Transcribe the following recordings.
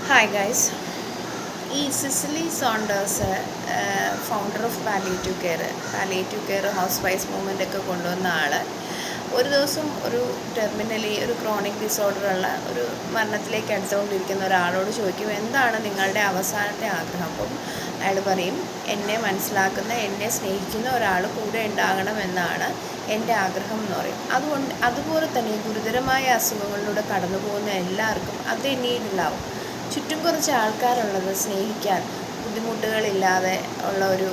Hi guys. ഈ Cicely Saunders founder of palliative care ഹൗസ് വൈസ് മൂവ്മെൻ്റ് ഒക്കെ കൊണ്ടുവന്ന ആൾ ഒരു ദിവസം ഒരു ഒരു ക്രോണിക് ഡിസോർഡറുള്ള ഒരു മരണത്തിലേക്ക് അടുത്തുകൊണ്ടിരിക്കുന്ന ഒരാളോട് ചോദിക്കും, എന്താണ് നിങ്ങളുടെ അവസാനത്തെ ആഗ്രഹം? അപ്പം അയാൾ പറയും, എന്നെ മനസ്സിലാക്കുന്ന, എന്നെ സ്നേഹിക്കുന്ന ഒരാൾ കൂടെ ഉണ്ടാകണമെന്നാണ് എൻ്റെ ആഗ്രഹം എന്ന് പറയും. അതുപോലെ തന്നെ ഗുരുതരമായ അസുഖങ്ങളിലൂടെ കടന്നു പോകുന്ന എല്ലാവർക്കും അത് നീഡുണ്ടാവും. ചുറ്റും കുറച്ച് ആൾക്കാരുള്ളത് സ്നേഹിക്കാൻ ബുദ്ധിമുട്ടുകളില്ലാതെ ഉള്ള ഒരു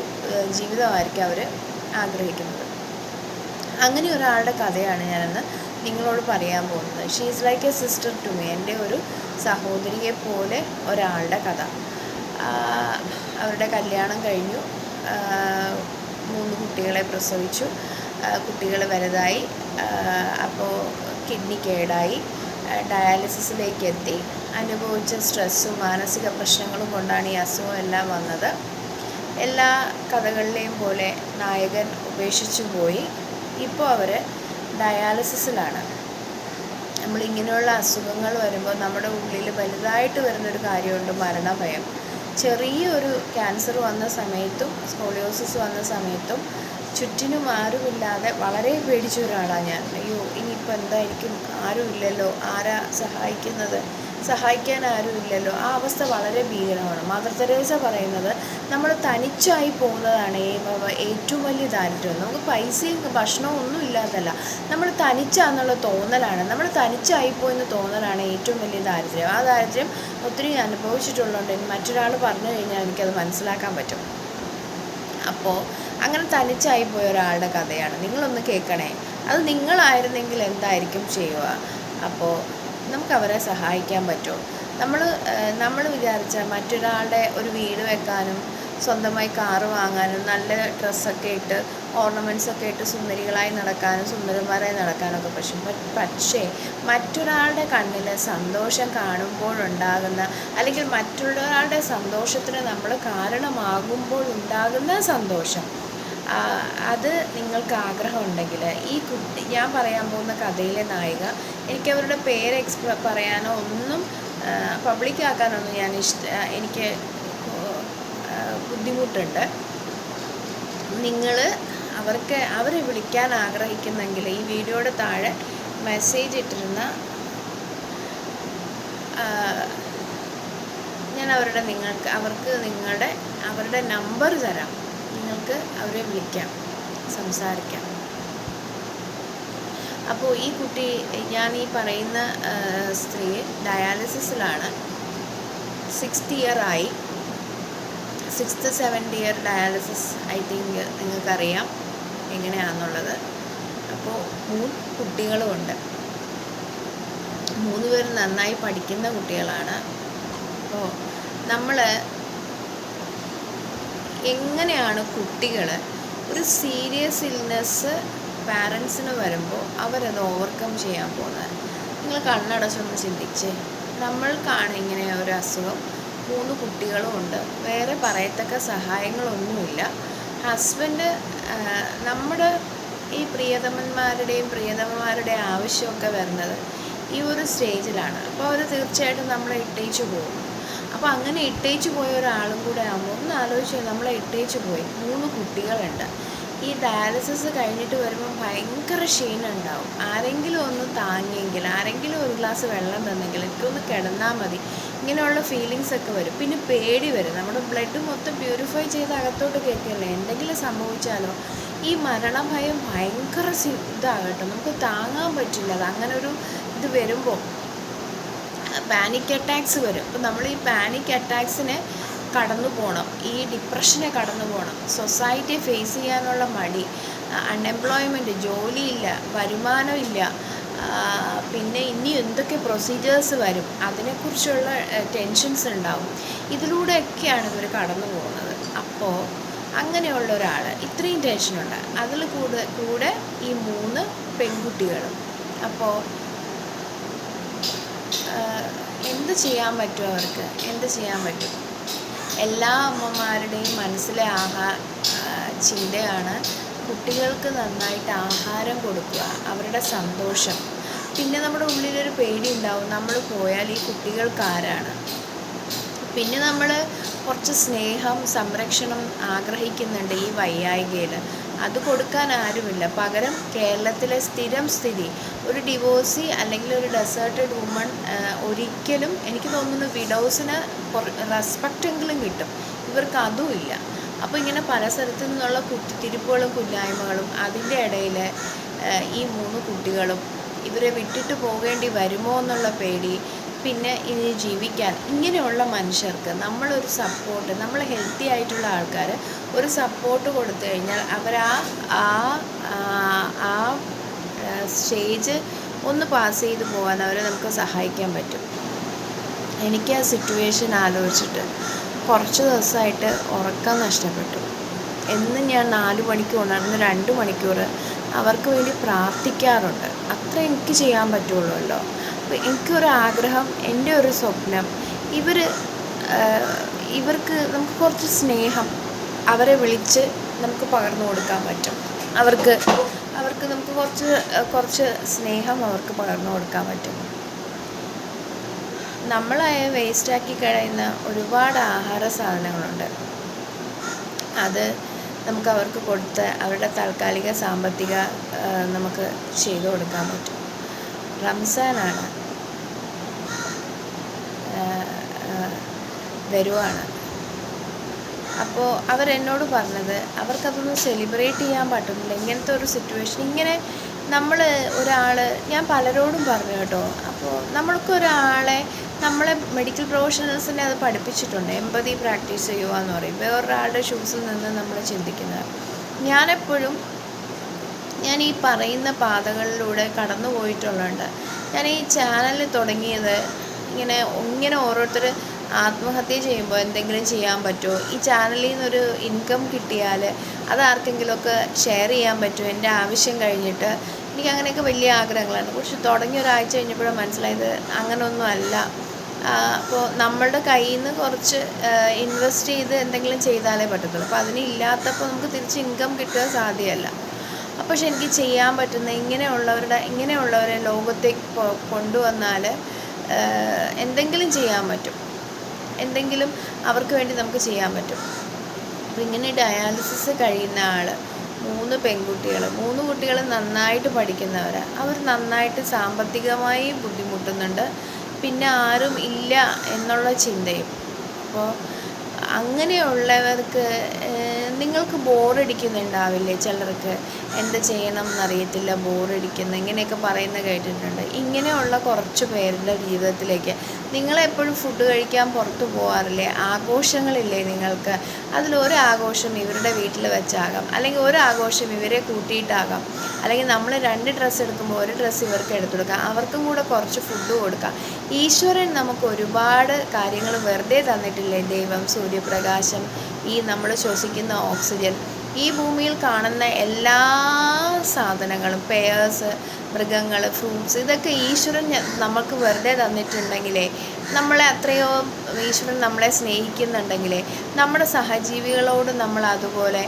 ജീവിതമായിരിക്കും അവർ ആഗ്രഹിക്കുന്നത്. അങ്ങനെ ഒരാളുടെ കഥയാണ് ഞാനിന്ന് നിങ്ങളോട് പറയാൻ പോകുന്നത്. She is like a sister to me. എൻ്റെ ഒരു സഹോദരിയെ പോലെ ഒരാളുടെ കഥ. അവരുടെ കല്യാണം കഴിഞ്ഞു, 3 കുട്ടികളെ പ്രസവിച്ചു, കുട്ടികൾ വലുതായി. അപ്പോൾ കിഡ്നി കേടായി, ഡയാലിസിസിലേക്ക് എത്തി. അനുഭവിച്ച സ്ട്രെസ്സും മാനസിക പ്രശ്നങ്ങളും കൊണ്ടാണ് ഈ അസുഖം എല്ലാം വന്നത്. എല്ലാ കഥകളിലെയും പോലെ നായകൻ ഉപേക്ഷിച്ചു പോയി. ഇപ്പോൾ അവർ ഡയാലിസിസിലാണ്. നമ്മളിങ്ങനെയുള്ള അസുഖങ്ങൾ വരുമ്പോൾ നമ്മുടെ ഉള്ളിൽ വലുതായിട്ട് വരുന്നൊരു കാര്യമുണ്ട്, മരണഭയം. ചെറിയൊരു ക്യാൻസർ വന്ന സമയത്തും സ്കോളിയോസിസ് വന്ന സമയത്തും ചുറ്റിനും ആരുമില്ലാതെ വളരെ പേടിച്ച ഒരാളാണ് ഞാൻ. അയ്യോ, ഇനിയിപ്പോൾ എന്തായിരിക്കും, ആരുമില്ലല്ലോ, ആരാ സഹായിക്കാൻ ആരുമില്ലല്ലോ. ആ അവസ്ഥ വളരെ ഭീകരമാണ്. മദർ തെരേസ പറയുന്നത് നമ്മൾ തനിച്ചായി പോകുന്നതാണ് ഏറ്റവും വലിയ ദാരിദ്ര്യം. നമുക്ക് പൈസയും ഭക്ഷണവും ഒന്നും ഇല്ലാത്തല്ല, നമ്മൾ തനിച്ചാന്നുള്ള തോന്നലാണ്, നമ്മൾ തനിച്ചായിപ്പോയെന്ന് തോന്നലാണ് ഏറ്റവും വലിയ ദാരിദ്ര്യം. ആ ദാരിദ്ര്യം ഒത്തിരി അനുഭവിച്ചിട്ടുള്ളതുകൊണ്ട് മറ്റൊരാൾ പറഞ്ഞു കഴിഞ്ഞാൽ എനിക്കത് മനസ്സിലാക്കാൻ പറ്റും. അപ്പോൾ അങ്ങനെ തനിച്ചായിപ്പോയ ഒരാളുടെ കഥയാണ്. നിങ്ങളൊന്ന് കേൾക്കണേ. അത് നിങ്ങളായിരുന്നെങ്കിൽ എന്തായിരിക്കും ചെയ്യുക? അപ്പോൾ നമുക്കവരെ സഹായിക്കാൻ പറ്റുമോ? നമ്മൾ വിചാരിച്ച മറ്റൊരാളുടെ ഒരു വീട് വെക്കാനും സ്വന്തമായി കാറ് വാങ്ങാനും നല്ല ഡ്രസ്സൊക്കെ ഇട്ട് ഓർണമെൻറ്റ്സൊക്കെ ഇട്ട് സുന്ദരികളായി നടക്കാനും സുന്ദരന്മാരായി നടക്കാനൊക്കെ പക്ഷേ മറ്റൊരാളുടെ കണ്ണിൽ സന്തോഷം കാണുമ്പോഴുണ്ടാകുന്ന, അല്ലെങ്കിൽ മറ്റൊരാളുടെ സന്തോഷത്തിന് നമ്മൾ കാരണമാകുമ്പോൾ ഉണ്ടാകുന്ന സന്തോഷം, അത് നിങ്ങൾക്ക് ആഗ്രഹമുണ്ടെങ്കിൽ ഈ കുട്ടി, ഞാൻ പറയാൻ പോകുന്ന കഥയിലെ നായിക, എനിക്കവരുടെ പേര് പറയാനോ ഒന്നും പബ്ലിക്കാക്കാനൊന്നും എനിക്ക് ബുദ്ധിമുട്ടുണ്ട്. നിങ്ങൾ അവരെ വിളിക്കാൻ ആഗ്രഹിക്കുന്നെങ്കിൽ ഈ വീഡിയോയുടെ താഴെ മെസ്സേജ് ഇട്ടിരുന്ന ഞാൻ അവരുടെ നമ്പർ തരാം. നിങ്ങൾക്ക് അവരെ വിളിക്കാം, സംസാരിക്കാം. അപ്പോൾ ഈ കുട്ടി, ഞാൻ ഈ പറയുന്ന സ്ത്രീ ഡയാലിസിസിലാണ്. 6th year ആയി. 6th 7th year dialysis. I think നിങ്ങൾക്കറിയാം എങ്ങനെയാണെന്നുള്ളത്. അപ്പോൾ 3 കുട്ടികളുമുണ്ട്. 3 പേരും നന്നായി പഠിക്കുന്ന കുട്ടികളാണ്. അപ്പോൾ നമ്മൾ എങ്ങനെയാണ് കുട്ടികൾ ഒരു സീരിയസ് ഇൽനെസ് പാരൻസിന് വരുമ്പോൾ അവരത് ഓവർകം ചെയ്യാൻ പോകുന്നത്? നിങ്ങൾ കണ്ണടച്ചൊന്ന് ചിന്തിച്ചേ. നമ്മൾക്കാണ് ഇങ്ങനെ ഒരു അസുഖം, 3 കുട്ടികളും ഉണ്ട്, വേറെ പറയത്തക്ക സഹായങ്ങളൊന്നുമില്ല. ഹസ്ബൻഡ്, നമ്മുടെ ഈ പ്രിയതമന്മാരുടെ ആവശ്യമൊക്കെ വരുന്നത് ഈ ഒരു സ്റ്റേജിലാണ്. അപ്പോൾ അവർ തീർച്ചയായിട്ടും നമ്മളെ ഇട്ടേച്ചു പോകും. അപ്പോൾ അങ്ങനെ ഇട്ടേച്ചു പോയ ഒരാളും കൂടെ ആകുമ്പോൾ ഒന്ന് ആലോചിച്ച്, നമ്മളെ ഇട്ടേച്ചു പോയി, 3 കുട്ടികളുണ്ട്. ഈ ഡയാലിസിസ് കഴിഞ്ഞിട്ട് വരുമ്പോൾ ഭയങ്കര ക്ഷീണമുണ്ടാവും. ആരെങ്കിലും ഒന്ന് താങ്ങിയെങ്കിൽ, ആരെങ്കിലും ഒരു ഗ്ലാസ് വെള്ളം തന്നെങ്കിൽ, എനിക്കൊന്ന് കിടന്നാൽ മതി, ഇങ്ങനെയുള്ള ഫീലിങ്സൊക്കെ വരും. പിന്നെ പേടി വരും. നമ്മുടെ ബ്ലഡ് മൊത്തം പ്യൂരിഫൈ ചെയ്ത് അകത്തോട്ട് കയറ്റിയല്ലേ, എന്തെങ്കിലും സംഭവിച്ചാലോ. ഈ മരണഭയം ഭയങ്കര ഇതാകട്ടെ, നമുക്ക് താങ്ങാൻ പറ്റില്ല. അത് അങ്ങനെ ഒരു ഇത് വരുമ്പോൾ പാനിക് അറ്റാക്സ് വരും. അപ്പോൾ നമ്മൾ ഈ പാനിക് അറ്റാക്സിനെ കടന്നു പോകണം, ഈ ഡിപ്രഷനെ കടന്നു പോകണം. സൊസൈറ്റിയെ ഫേസ് ചെയ്യാനുള്ള മടി, അൺഎംപ്ലോയ്മെൻറ്റ്, ജോലിയില്ല, വരുമാനമില്ല, പിന്നെ ഇനി എന്തൊക്കെ പ്രൊസീജിയേഴ്സ് വരും, അതിനെക്കുറിച്ചുള്ള ടെൻഷൻസ് ഉണ്ടാവും. ഇതിലൂടെയൊക്കെയാണ് ഇവർ കടന്നു പോകുന്നത്. അപ്പോൾ അങ്ങനെയുള്ള ഒരാൾ, ഇത്രയും ടെൻഷനുണ്ട്, അതിൽ കൂടെ ഈ 3 പെൺകുട്ടികളും. അപ്പോൾ എന്ത് ചെയ്യാൻ പറ്റും അവർക്ക്? എന്ത് ചെയ്യാൻ പറ്റും? എല്ലാ അമ്മമാരുടെയും മനസ്സിലെ ചിന്തയാണ് കുട്ടികൾക്ക് നന്നായിട്ട് ആഹാരം കൊടുക്കുക, അവരുടെ സന്തോഷം. പിന്നെ നമ്മുടെ ഉള്ളിലൊരു പേടി ഉണ്ടാവും, നമ്മൾ പോയാൽ ഈ കുട്ടികൾക്കാരാണ്? പിന്നെ നമ്മൾ കുറച്ച് സ്നേഹം സംരക്ഷണം ആഗ്രഹിക്കുന്നുണ്ട് ഈ വയ്യായികയിൽ. അത് കൊടുക്കാൻ ആരുമില്ല. പകരം കേരളത്തിലെ സ്ഥിരം സ്ഥിതി ഒരു ഡിവോഴ്സി അല്ലെങ്കിൽ ഒരു ഡെസേർട്ടഡ് വുമൺ ഒരിക്കലും എനിക്ക് തോന്നുന്നു വിഡോസിന് റെസ്പെക്റ്റെങ്കിലും കിട്ടും. ഇവർക്ക് അതും ഇല്ല. അപ്പോൾ ഇങ്ങനെ പല സ്ഥലത്തു നിന്നുള്ള കുത്തിത്തിരിപ്പുകളും കുന്നായ്മകളും അതിൻ്റെ ഇടയിൽ ഈ 3 കുട്ടികളും ഇവരെ വിട്ടിട്ട് പോകേണ്ടി വരുമോ എന്നുള്ള പേടി, പിന്നെ ഇനി ജീവിക്കാൻ ഇങ്ങനെയുള്ള മനുഷ്യർക്ക് നമ്മളൊരു സപ്പോർട്ട്, നമ്മൾ ഹെൽത്തി ആയിട്ടുള്ള ആൾക്കാർ ഒരു സപ്പോർട്ട് കൊടുത്തു കഴിഞ്ഞാൽ അവർ ആ ആ സ്റ്റേജ് ഒന്ന് പാസ് ചെയ്ത് പോകാൻ അവരെ നമുക്ക് സഹായിക്കാൻ പറ്റും. എനിക്ക് ആ സിറ്റുവേഷൻ ആലോചിച്ചിട്ട് കുറച്ച് ദിവസമായിട്ട് ഉറക്കം നഷ്ടപ്പെട്ടു. എന്നും ഞാൻ 4 മണിക്ക് ഉണർന്ന് 2 മണിക്കൂർ അവർക്ക് വേണ്ടി പ്രാർത്ഥിക്കാറുണ്ട്. അത്ര എനിക്ക് ചെയ്യാൻ പറ്റുള്ളൂല്ലോ. അപ്പോൾ എനിക്കൊരാഗ്രഹം, എൻ്റെ ഒരു സ്വപ്നം, ഇവർക്ക് നമുക്ക് കുറച്ച് സ്നേഹം അവരെ വിളിച്ച് നമുക്ക് പകർന്നു കൊടുക്കാൻ പറ്റും. അവർക്ക് നമുക്ക് കുറച്ച് സ്നേഹം അവർക്ക് പകർന്നു കൊടുക്കാൻ പറ്റും. നമ്മളായ വേസ്റ്റാക്കി കളയുന്ന ഒരുപാട് ആഹാര സാധനങ്ങളുണ്ട്. അത് നമുക്ക് അവർക്ക് കൊടുത്ത് അവരുടെ താൽക്കാലിക സാമ്പത്തിക നമുക്ക് ചെയ്തു കൊടുക്കാൻ പറ്റും. റംസാനാണ്, വരുവാണ്. അപ്പോൾ അവരെന്നോട് പറഞ്ഞത് അവർക്കതൊന്നും സെലിബ്രേറ്റ് ചെയ്യാൻ പറ്റുന്നില്ല. ഇങ്ങനത്തെ ഒരു സിറ്റുവേഷൻ, ഇങ്ങനെ ഞാൻ പലരോടും പറഞ്ഞു കേട്ടോ. അപ്പോൾ നമ്മൾക്കൊരാളെ, നമ്മളെ മെഡിക്കൽ പ്രൊഫഷണൽസിനെ അത് പഠിപ്പിച്ചിട്ടുണ്ട്. എമ്പതി പ്രാക്ടീസ് ചെയ്യുക എന്ന് പറയും. വേറൊരാളുടെ ഷൂസിൽ നിന്ന് നമ്മൾ ചിന്തിക്കുന്നത്. ഞാൻ ഈ പറയുന്ന പാതകളിലൂടെ കടന്നു പോയിട്ടുള്ളതുകൊണ്ട് ഞാൻ ഈ ചാനൽ തുടങ്ങിയത് ഇങ്ങനെ ഓരോരുത്തർ ആത്മഹത്യ ചെയ്യുമ്പോൾ എന്തെങ്കിലും ചെയ്യാൻ പറ്റുമോ, ഈ ചാനലിൽ നിന്നൊരു ഇൻകം കിട്ടിയാൽ അത് ആർക്കെങ്കിലുമൊക്കെ ഷെയർ ചെയ്യാൻ പറ്റുമോ, എൻ്റെ ആവശ്യം കഴിഞ്ഞിട്ട്. എനിക്ക് അങ്ങനെയൊക്കെ വലിയ ആഗ്രഹങ്ങളാണ്. പക്ഷെ തുടങ്ങി ഒരാഴ്ച കഴിഞ്ഞപ്പോഴും മനസ്സിലായത് അങ്ങനെയൊന്നും അല്ല. അപ്പോൾ നമ്മളുടെ കയ്യിൽ നിന്ന് കുറച്ച് ഇൻവെസ്റ്റ് ചെയ്ത് എന്തെങ്കിലും ചെയ്താലേ പറ്റത്തുള്ളൂ. അപ്പോൾ അതിനില്ലാത്തപ്പോൾ നമുക്ക് തിരിച്ച് ഇൻകം കിട്ടുക സാധ്യമല്ല. പക്ഷെ എനിക്ക് ചെയ്യാൻ പറ്റുന്ന ഇങ്ങനെയുള്ളവരെ ലോകത്തേക്ക് കൊണ്ടുവന്നാൽ എന്തെങ്കിലും ചെയ്യാൻ പറ്റും, എന്തെങ്കിലും അവർക്ക് വേണ്ടി നമുക്ക് ചെയ്യാൻ പറ്റും. അപ്പോൾ ഇങ്ങനെ ഡയാലിസിസ് കഴിയുന്ന ആൾ, 3 പെൺകുട്ടികൾ, 3 കുട്ടികൾ നന്നായിട്ട് പഠിക്കുന്നവരാണ്. അവർ നന്നായിട്ട് സാമ്പത്തികമായി ബുദ്ധിമുട്ടുന്നുണ്ട്. പിന്നെ ആരും ഇല്ല എന്നുള്ള ചിന്തയും. അപ്പോൾ അങ്ങനെയുള്ളവർക്ക് നിങ്ങൾക്ക് ബോറടിക്കുന്നുണ്ടാവില്ലേ? ചിലർക്ക് എന്ത് ചെയ്യണം എന്നറിയത്തില്ല, ബോറടിക്കുന്നു, ഇങ്ങനെയൊക്കെ പറയുന്നത് കേട്ടിട്ടുണ്ട്. ഇങ്ങനെയുള്ള കുറച്ച് പേരുടെ ജീവിതത്തിലേക്ക് നിങ്ങളെപ്പോഴും ഫുഡ് കഴിക്കാൻ പുറത്തു പോകാറില്ലേ? ആഘോഷങ്ങളില്ലേ നിങ്ങൾക്ക്? അതിലൊരു ആഘോഷം ഇവരുടെ വീട്ടിൽ വെച്ചാകാം, അല്ലെങ്കിൽ ഒരു ആഘോഷം ഇവരെ കൂട്ടിയിട്ടാകാം, അല്ലെങ്കിൽ നമ്മൾ 2 ഡ്രസ്സ് എടുക്കുമ്പോൾ ഒരു ഡ്രസ്സ് ഇവർക്ക് എടുത്തു കൊടുക്കാം, അവർക്കും കൂടെ കുറച്ച് ഫുഡ് കൊടുക്കാം. ഈശ്വരൻ നമുക്ക് ഒരുപാട് കാര്യങ്ങൾ വെറുതെ തന്നിട്ടില്ലേ? ദൈവം, സൂര്യപ്രകാശം, ഈ നമ്മൾ ശ്വസിക്കുന്ന ഓക്സിജൻ, ഈ ഭൂമിയിൽ കാണുന്ന എല്ലാ സാധനങ്ങളും, പെയേഴ്സ്, മൃഗങ്ങൾ, ഫ്രൂട്ട്സ്, ഇതൊക്കെ ഈശ്വരൻ നമുക്ക് വെറുതെ തന്നിട്ടുണ്ടെങ്കിലേ, ഈശ്വരൻ നമ്മളെ സ്നേഹിക്കുന്നുണ്ടെങ്കിലേ നമ്മുടെ സഹജീവികളോട് നമ്മൾ അതുപോലെ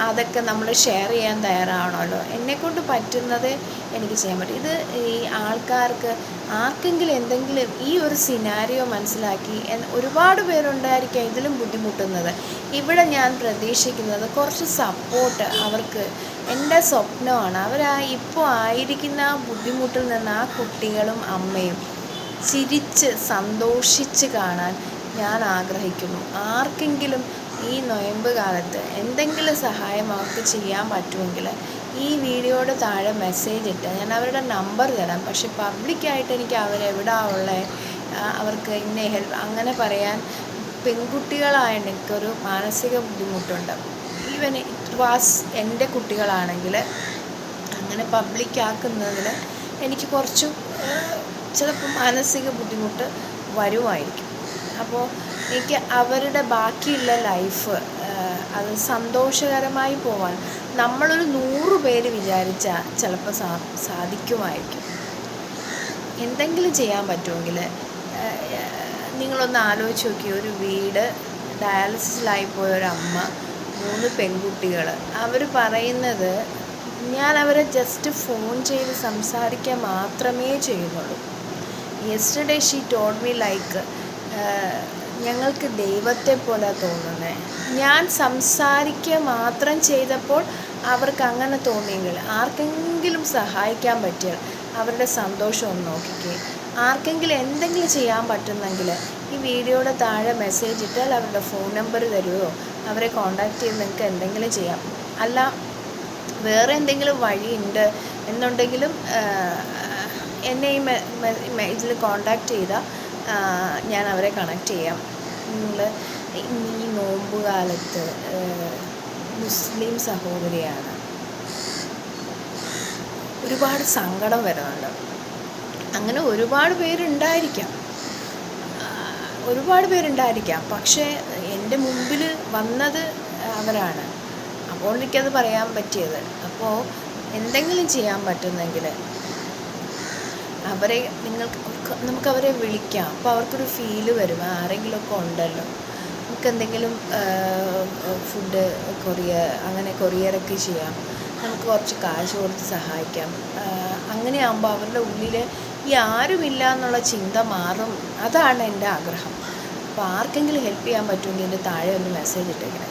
അതൊക്കെ നമ്മൾ ഷെയർ ചെയ്യാൻ തയ്യാറാവണമല്ലോ. എന്നെക്കൊണ്ട് പറ്റുന്നത് എനിക്ക് ചെയ്യാൻ പറ്റും. ഇത് ഈ ആൾക്കാർക്ക് ആർക്കെങ്കിലും എന്തെങ്കിലും ഈ ഒരു സിനാരിയോ മനസ്സിലാക്കി, ഒരുപാട് പേരുണ്ടായിരിക്കാം ഇതിലും ബുദ്ധിമുട്ടുന്നത്. ഇവിടെ ഞാൻ പ്രതീക്ഷിക്കുന്നത് കുറച്ച് സപ്പോർട്ട് അവർക്ക്. എൻ്റെ സ്വപ്നമാണ് ഇപ്പോൾ ആയിരിക്കുന്ന ബുദ്ധിമുട്ടിൽ നിന്ന് ആ കുട്ടികളും അമ്മയും ചിരിച്ച് സന്തോഷിച്ച് കാണാൻ ഞാൻ ആഗ്രഹിക്കുന്നു. ആർക്കെങ്കിലും ഈ നൊയമ്പ് കാലത്ത് എന്തെങ്കിലും സഹായം അവർക്ക് ചെയ്യാൻ പറ്റുമെങ്കിൽ ഈ വീഡിയോയുടെ താഴെ മെസ്സേജ് ഇട്ട് ഞാൻ അവരുടെ നമ്പർ തരാം. പക്ഷെ പബ്ലിക്കായിട്ട് എനിക്ക് അവരെവിടാ ഉള്ളത്, അവർക്ക് ഇന്ന ഹെൽപ്പ് അങ്ങനെ പറയാൻ പെൺകുട്ടികളായതുകൊണ്ട് എനിക്കൊരു മാനസിക ബുദ്ധിമുട്ടുണ്ട്. ഈവൻ ഇറ്റ് വാസ് എൻ്റെ കുട്ടികളാണെങ്കിൽ അങ്ങനെ പബ്ലിക്കാക്കുന്നതിന് എനിക്ക് കുറച്ചും ചിലപ്പോൾ മാനസിക ബുദ്ധിമുട്ട് വരുമായിരിക്കും. അപ്പോൾ എനിക്ക് അവരുടെ ബാക്കിയുള്ള ലൈഫ് അത് സന്തോഷകരമായി പോവാൻ നമ്മളൊരു 100 പേര് വിചാരിച്ചാൽ ചിലപ്പോൾ സാധിക്കുമായിരിക്കും. എന്തെങ്കിലും ചെയ്യാൻ പറ്റുമെങ്കിൽ നിങ്ങളൊന്ന് ആലോചിച്ച് നോക്കി. ഒരു വീട്, ഡയാലിസിസിലായി പോയൊരമ്മ, 3 പെൺകുട്ടികൾ, അവർ പറയുന്നത് ഞാൻ അവരെ ജസ്റ്റ് ഫോൺ ചെയ്ത് സംസാരിക്കാൻ മാത്രമേ ചെയ്യുന്നുള്ളൂ. Yesterday she told me like ഞങ്ങൾക്ക് ദൈവത്തെ പോലെ തോന്നുന്നത്. ഞാൻ സംസാരിക്കുക മാത്രം ചെയ്തപ്പോൾ അവർക്ക് അങ്ങനെ തോന്നിയെങ്കിൽ ആർക്കെങ്കിലും സഹായിക്കാൻ പറ്റിയാൽ അവരുടെ സന്തോഷം ഒന്ന് നോക്കിക്കേ. ആർക്കെങ്കിലും എന്തെങ്കിലും ചെയ്യാൻ പറ്റുന്നെങ്കിൽ ഈ വീഡിയോയുടെ താഴെ മെസ്സേജ് ഇട്ടാൽ അവരുടെ ഫോൺ നമ്പർ തരുമോ, അവരെ കോൺടാക്റ്റ് ചെയ്ത് നിങ്ങൾക്ക് എന്തെങ്കിലും ചെയ്യാം. അല്ല വേറെ എന്തെങ്കിലും വഴിയുണ്ട് എന്നുണ്ടെങ്കിലും എന്നെ ഇതിൽ കോൺടാക്റ്റ് ചെയ്താൽ ഞാൻ അവരെ കണക്ട് ചെയ്യാം. നിങ്ങൾ ഈ നോമ്പ് കാലത്ത് മുസ്ലിം സഹോദരിയാണ്, ഒരുപാട് സങ്കടം വരുന്നുണ്ട്. അങ്ങനെ ഒരുപാട് പേരുണ്ടായിരിക്കാം, പക്ഷേ എൻ്റെ മുമ്പിൽ വന്നത് അവരാണ്. അപ്പോൾ എനിക്കത് പറയാൻ പറ്റിയത്. അപ്പോൾ എന്തെങ്കിലും ചെയ്യാൻ പറ്റുന്നെങ്കിൽ നമുക്കവരെ വിളിക്കാം. അപ്പോൾ അവർക്കൊരു ഫീല് വരും, ആരെങ്കിലുമൊക്കെ ഉണ്ടല്ലോ. നമുക്കെന്തെങ്കിലും ഫുഡ് കൊറിയറൊക്കെ ചെയ്യാം, നമുക്ക് കുറച്ച് കാശ് കൊടുത്ത് സഹായിക്കാം. അങ്ങനെയാകുമ്പോൾ അവരുടെ ഉള്ളിൽ ഈ ആരുമില്ല എന്നുള്ള ചിന്ത മാറും. അതാണ് എൻ്റെ ആഗ്രഹം. അപ്പോൾ ആർക്കെങ്കിലും ഹെൽപ്പ് ചെയ്യാൻ പറ്റുമെങ്കിൽ എൻ്റെ താഴെ ഒന്ന് മെസ്സേജ് ഇട്ടേക്കണേ.